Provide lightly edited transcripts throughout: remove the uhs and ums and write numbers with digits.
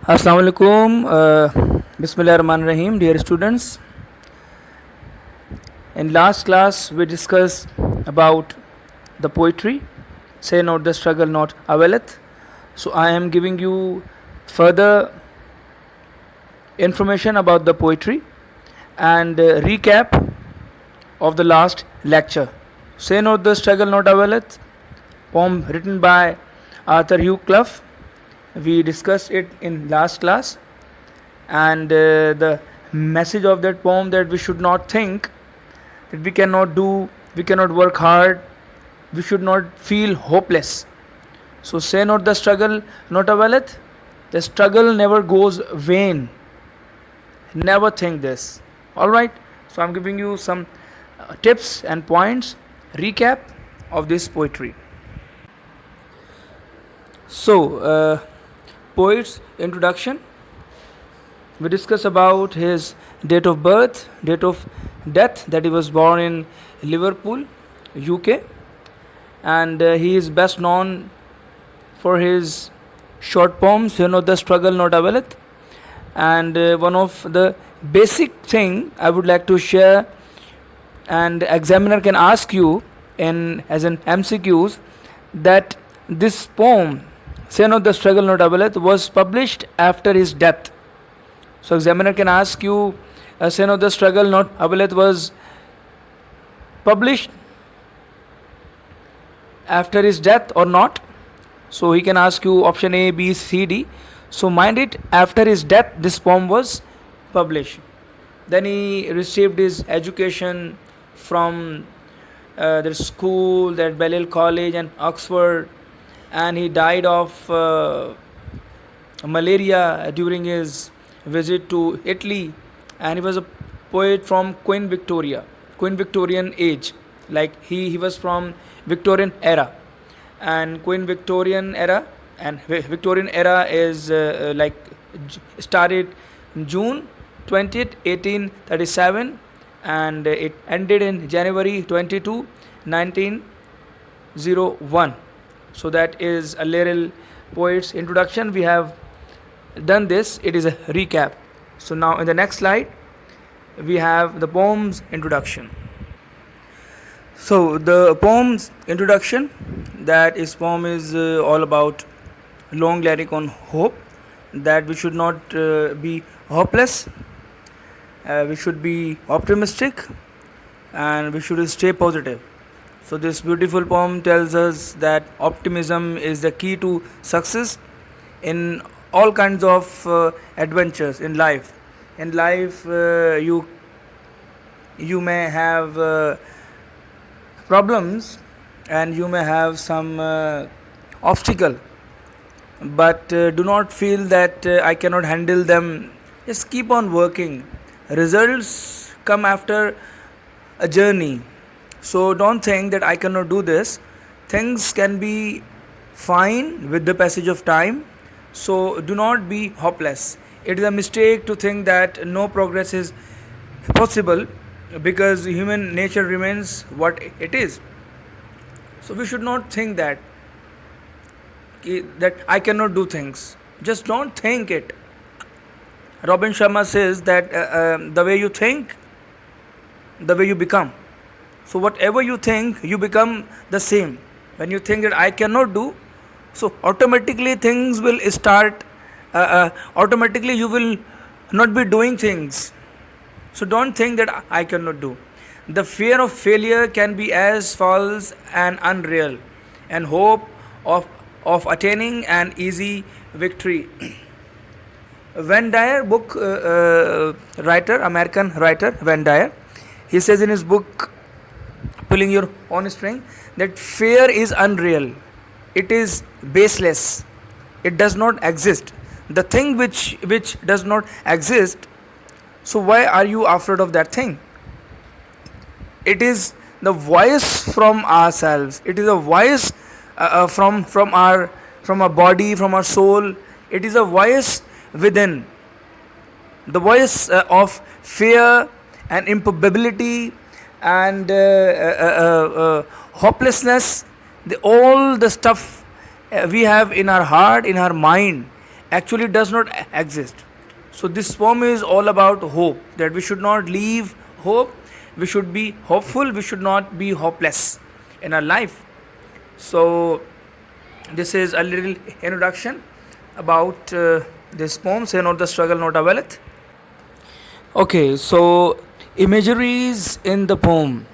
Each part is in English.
Assalamu alaikum. Bismillahirrahmanirrahim, dear students. In last class, we discussed about the poetry. Say not the struggle, not availeth. So I am giving you further information about the poetry and recap of the last lecture. Say not the struggle, not availeth. Poem written by Arthur Hugh Clough. We discussed it in last class, and the message of that poem that we should not think that we cannot do, we cannot work hard, we should not feel hopeless. So say not the struggle, not availeth. The struggle never goes vain. Never think this. All right. So I'm giving you some tips and points, recap of this poetry. So, poet's introduction. We discuss about his date of birth, date of death, that he was born in Liverpool, UK, and he is best known for his short poems, the struggle not availeth. And one of the basic thing I would like to share, and examiner can ask you in as an MCQs, that this poem, Say Not the Struggle Not Availeth, was published after his death. So examiner can ask you, Say Not the Struggle Not Availeth was published after his death or not. So he can ask you option A, B, C, D. So mind it, after his death this poem was published. Then he received his education from the school, that Balliol College and Oxford, and he died of malaria during his visit to Italy. And he was a poet from Queen Victorian age. Like he was from Victorian era, and Queen Victorian era, and Victorian era is started June 20th 1837, and it ended in January 22 1901. So that is a little poet's introduction. We have done this. It is a recap. So now in the next slide we have the poem's introduction. So the poem's introduction, that is poem is all about long lyric on hope, that we should not be hopeless, we should be optimistic, and we should stay positive. So this beautiful poem tells us that optimism is the key to success in all kinds of adventures in life. In life, you may have problems, and you may have some obstacle, but do not feel that I cannot handle them. Just keep on working. Results come after a journey. So don't think that I cannot do this. Things can be fine with the passage of time. So do not be hopeless. It is a mistake to think that no progress is possible, because human nature remains what it is. So we should not think that I cannot do things. Just don't think it. Robin Sharma says that the way you think, the way you become. So whatever you think, you become the same. When you think that I cannot do, so automatically things will start, automatically you will not be doing things. So don't think that I cannot do. The fear of failure can be as false and unreal, and hope of attaining an easy victory. Venn Dyer, book writer, American writer Venn Dyer, he says in his book Pulling Your Own String, that fear is unreal, it is baseless, it does not exist. The thing which does not exist, so why are you afraid of that thing? It is the voice from ourselves, it is a voice from our body, from our soul. It is a voice within, the voice of fear and improbability and hopelessness. All the stuff we have in our heart, in our mind, actually does not exist. So this poem is all about hope, that we should not leave hope, we should be hopeful, we should not be hopeless in our life. So this is a little introduction about this poem, Say Not the Struggle, Not Availeth. Okay, so imageries in the poem.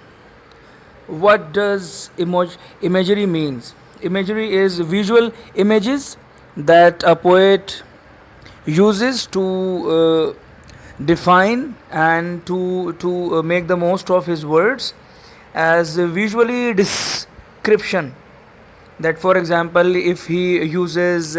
What does imagery means? Imagery is visual images that a poet uses to define and to make the most of his words as a visually description. That, for example, if he uses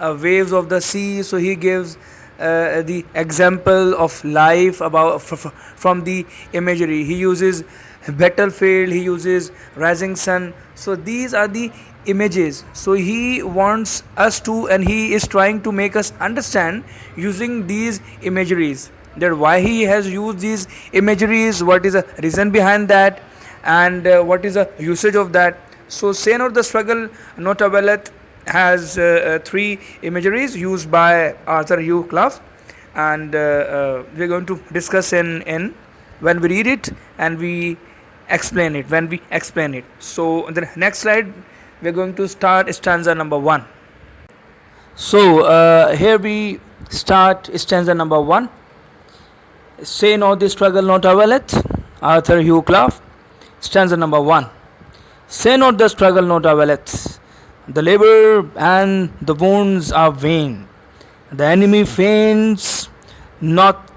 waves of the sea, so he gives the example of life about from the imagery. He uses battlefield, he uses rising sun. So these are the images. So he wants us to, and he is trying to make us understand using these imageries, that why he has used these imageries, what is the reason behind that, and what is the usage of that. So Say Not the Struggle, Not Availeth has three imageries used by Arthur Hugh Clough, and we're going to discuss in when we read it and we explain it, when we explain it. So on the next slide we're going to start stanza number 1. So here we start stanza number 1. Say not the struggle not availeth, Arthur Hugh Clough. Stanza number 1. Say not the struggle not availeth, the labor and the wounds are vain, the enemy faints not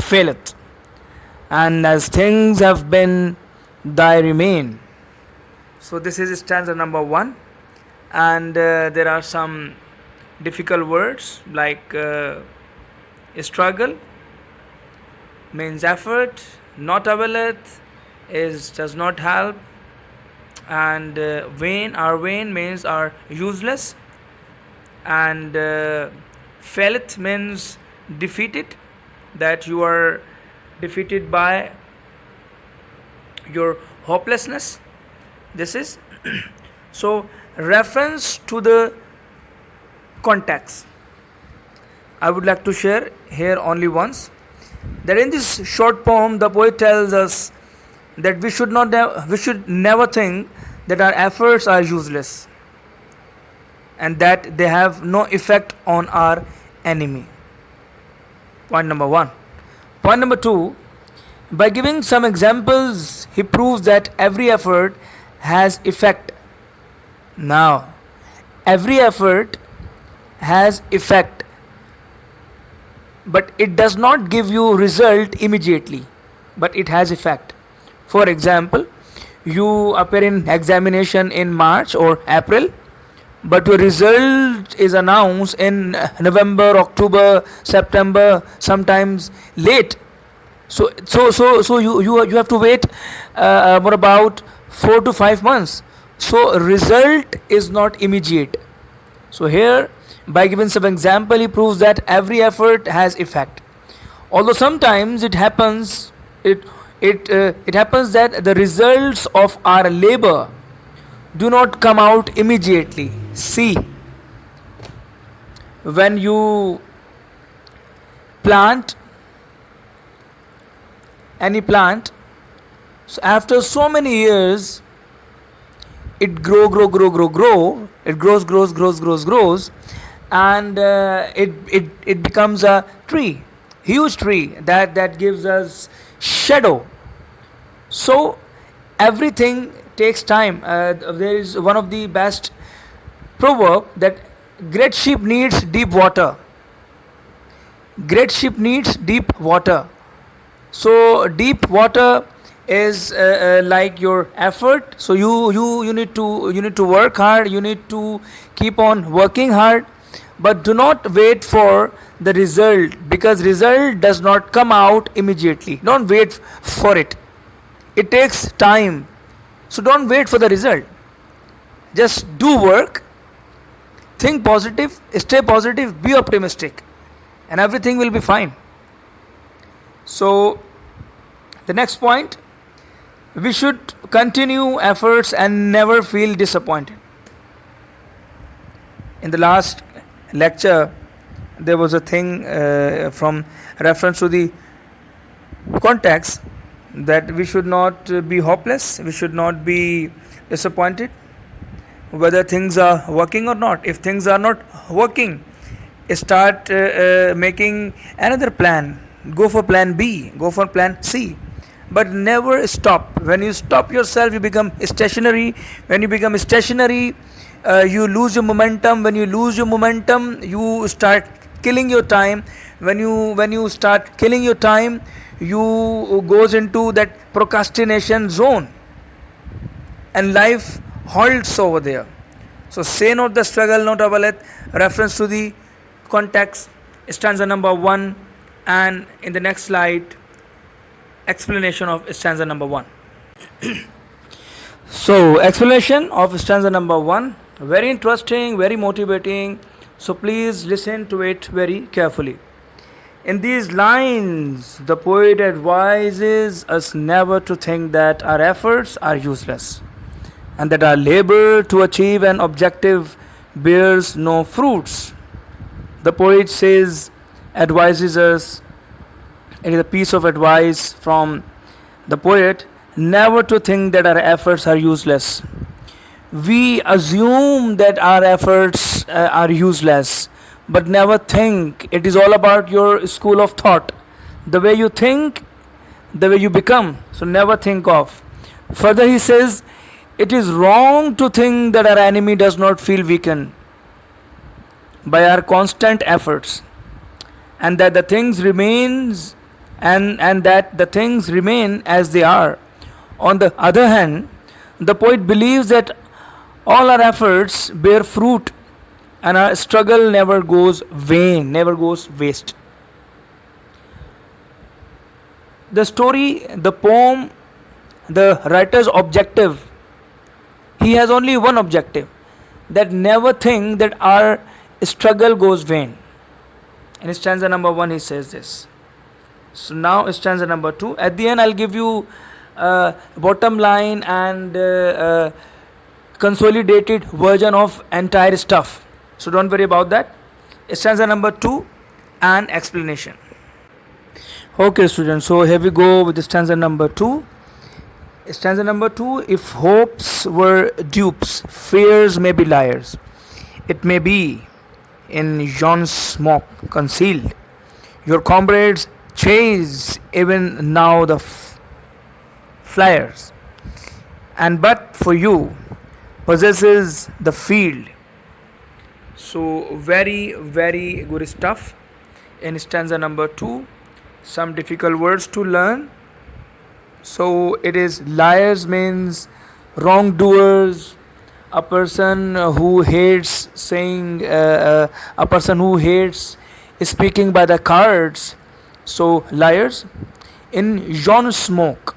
faileth, and as things have been, thy remain. So this is stanza number 1, and there are some difficult words like struggle means effort, not availeth is does not help, and vain, our vain means are useless, and faileth means defeated, that you are defeated by your hopelessness. This is so reference to the context I would like to share here only once, that in this short poem the poet tells us that we should never think that our efforts are useless and that they have no effect on our enemy. Point number 1. Point number 2, by giving some examples he proves that every effort has effect. Now every effort has effect, but it does not give you result immediately, but it has effect. For example, you appear in examination in March or April, but your result is announced in November, October, September, sometimes late. So you have to wait for about 4 to 5 months. So result is not immediate. So here, by giving some example, he proves that every effort has effect. Although sometimes it happens that the results of our labor do not come out immediately. See, when you plant any plant, so after so many years it grow, it grows, and it becomes a tree, huge tree that gives us shadow. So everything takes time. There is one of the best proverb that great ship needs deep water. Great ship needs deep water. So deep water is like your effort. So you need to work hard. You need to keep on working hard, but do not wait for the result, because result does not come out immediately. Don't wait for it. It takes time. So don't wait for the result. Just do work. Think positive. Stay positive. Be optimistic, and everything will be fine. So the next point, we should continue efforts and never feel disappointed. In the last lecture, there was a thing from reference to the context that we should not be hopeless, we should not be disappointed whether things are working or not. If things are not working, start making another plan. Go for plan B, go for plan C, but never stop. When you stop yourself, you become stationary. When you become stationary, you lose your momentum. When you lose your momentum, you start killing your time. When you start killing your time, you goes into that procrastination zone, and life halts over there. So say not the struggle, not availeth. Reference to the context, stanza number 1, and in the next slide, explanation of stanza number 1. So explanation of stanza number 1, very interesting, very motivating. So please listen to it very carefully. In these lines, the poet advises us never to think that our efforts are useless and that our labor to achieve an objective bears no fruits. The poet advises us, it is a piece of advice from the poet, never to think that our efforts are useless. We assume that our efforts are useless, but never think. It is all about your school of thought. The way you think, the way you become. So never think of. Further, he says, it is wrong to think that our enemy does not feel weakened by our constant efforts, and that the things remains and that the things remain as they are. On the other hand, the poet believes that all our efforts bear fruit and our struggle never goes vain, never goes waste. The story, the poem, the writer's objective, he has only one objective, that never think that our struggle goes vain. In stanza number 1 he says this. So now stanza number 2. At the end I'll give you bottom line and consolidated version of entire stuff. So don't worry about that. Stanza number 2 and explanation. Okay students, so here we go with the stanza number 2. Stanza number 2. If hopes were dupes, fears may be liars. It may be in yon smoke concealed. Your comrades chase even now the flyers, and but for you possesses the field. So very very good stuff in stanza number 2. Some difficult words to learn. So it is liars means wrongdoers, a person who hates saying, a person who hates speaking by the cards. So liars. In yon smoke,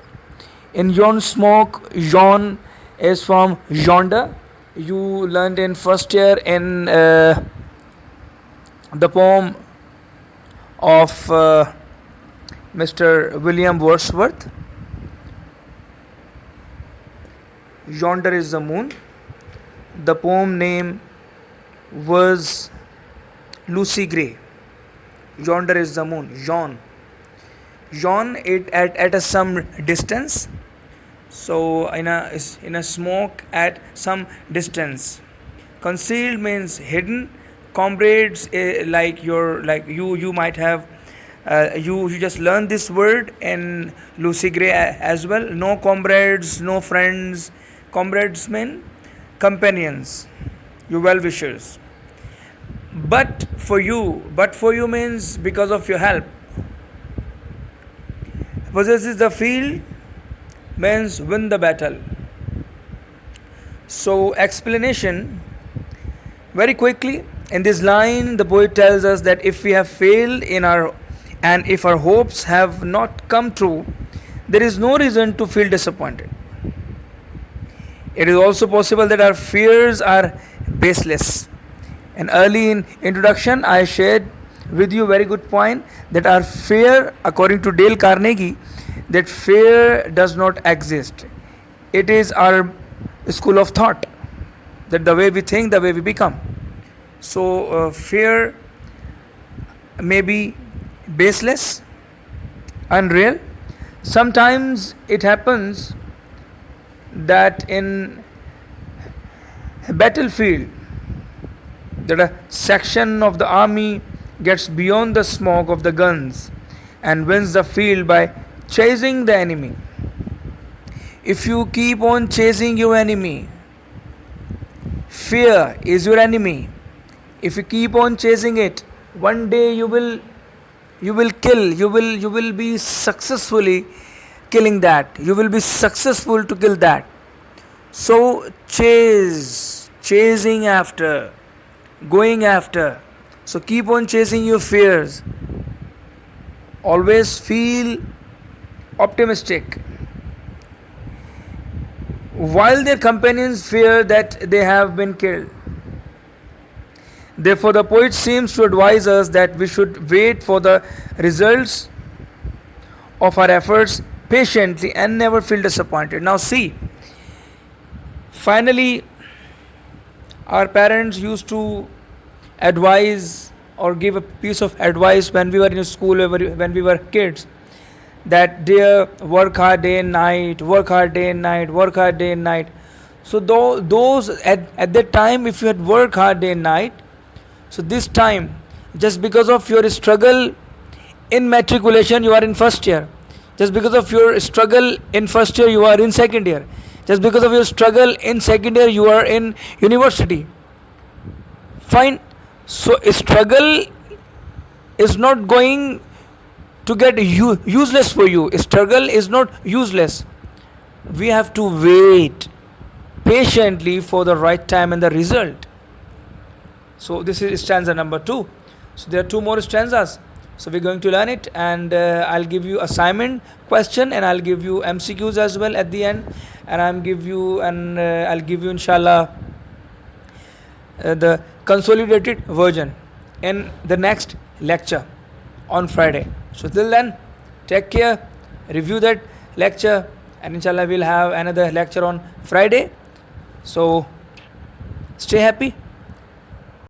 yon is from yonder. You learned in first year in the poem of Mr. William Wordsworth. Yonder is the moon. The poem name was Lucy Gray. Yonder is the moon. Yon it at a some distance. So in a smoke at some distance. Concealed means hidden. Comrades you might have you just learned this word in Lucy Gray as well. No comrades, no friends. Comrades mean companions, your well-wishers. But for you means because of your help. Possesses the field means win the battle. So explanation very quickly. In this line the poet tells us that if we have failed and if our hopes have not come true, there is no reason to feel disappointed. It is also possible that our fears are baseless. And early in introduction I shared with you a very good point that our fear, according to Dale Carnegie, that fear does not exist. It is our school of thought, that the way we think, the way we become. So fear may be baseless, unreal. Sometimes it happens that in a battlefield, that a section of the army gets beyond the smoke of the guns and wins the field by chasing the enemy. If you keep on chasing your enemy, fear is your enemy. If you keep on chasing it, one day you will be successfully killing that. You will be successful to kill that. So chasing after, going after. So keep on chasing your fears. Always feel optimistic. While their companions fear that they have been killed. Therefore, the poet seems to advise us that we should wait for the results of our efforts patiently and never feel disappointed. Now, see, finally, our parents used to advise or give a piece of advice when we were in school, when we were kids, that dear, work hard day and night, work hard day and night, work hard day and night. So, those at that time, if you had worked hard day and night, so this time, just because of your struggle in matriculation, you are in first year. Just because of your struggle in first year, you are in second year. Just because of your struggle in second year, you are in university. Fine. So struggle is not going to get useless for you. Struggle is not useless. We have to wait patiently for the right time and the result. So this is stanza number 2. So there are 2 more stanzas. So we're going to learn it, and I'll give you assignment question, and I'll give you MCQs as well at the end, and I'll give you inshallah the consolidated version in the next lecture on Friday. So till then, take care, review that lecture, and inshallah we'll have another lecture on Friday. So stay happy.